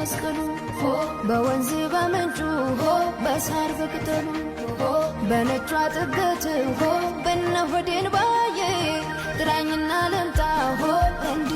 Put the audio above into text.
መስቀሉ በወንዝ በምንጩ በሳር በቅጠሉ በነጯ ጥገት በነሆዴን ባዬ ጥራኝና ልምጣ እንዲ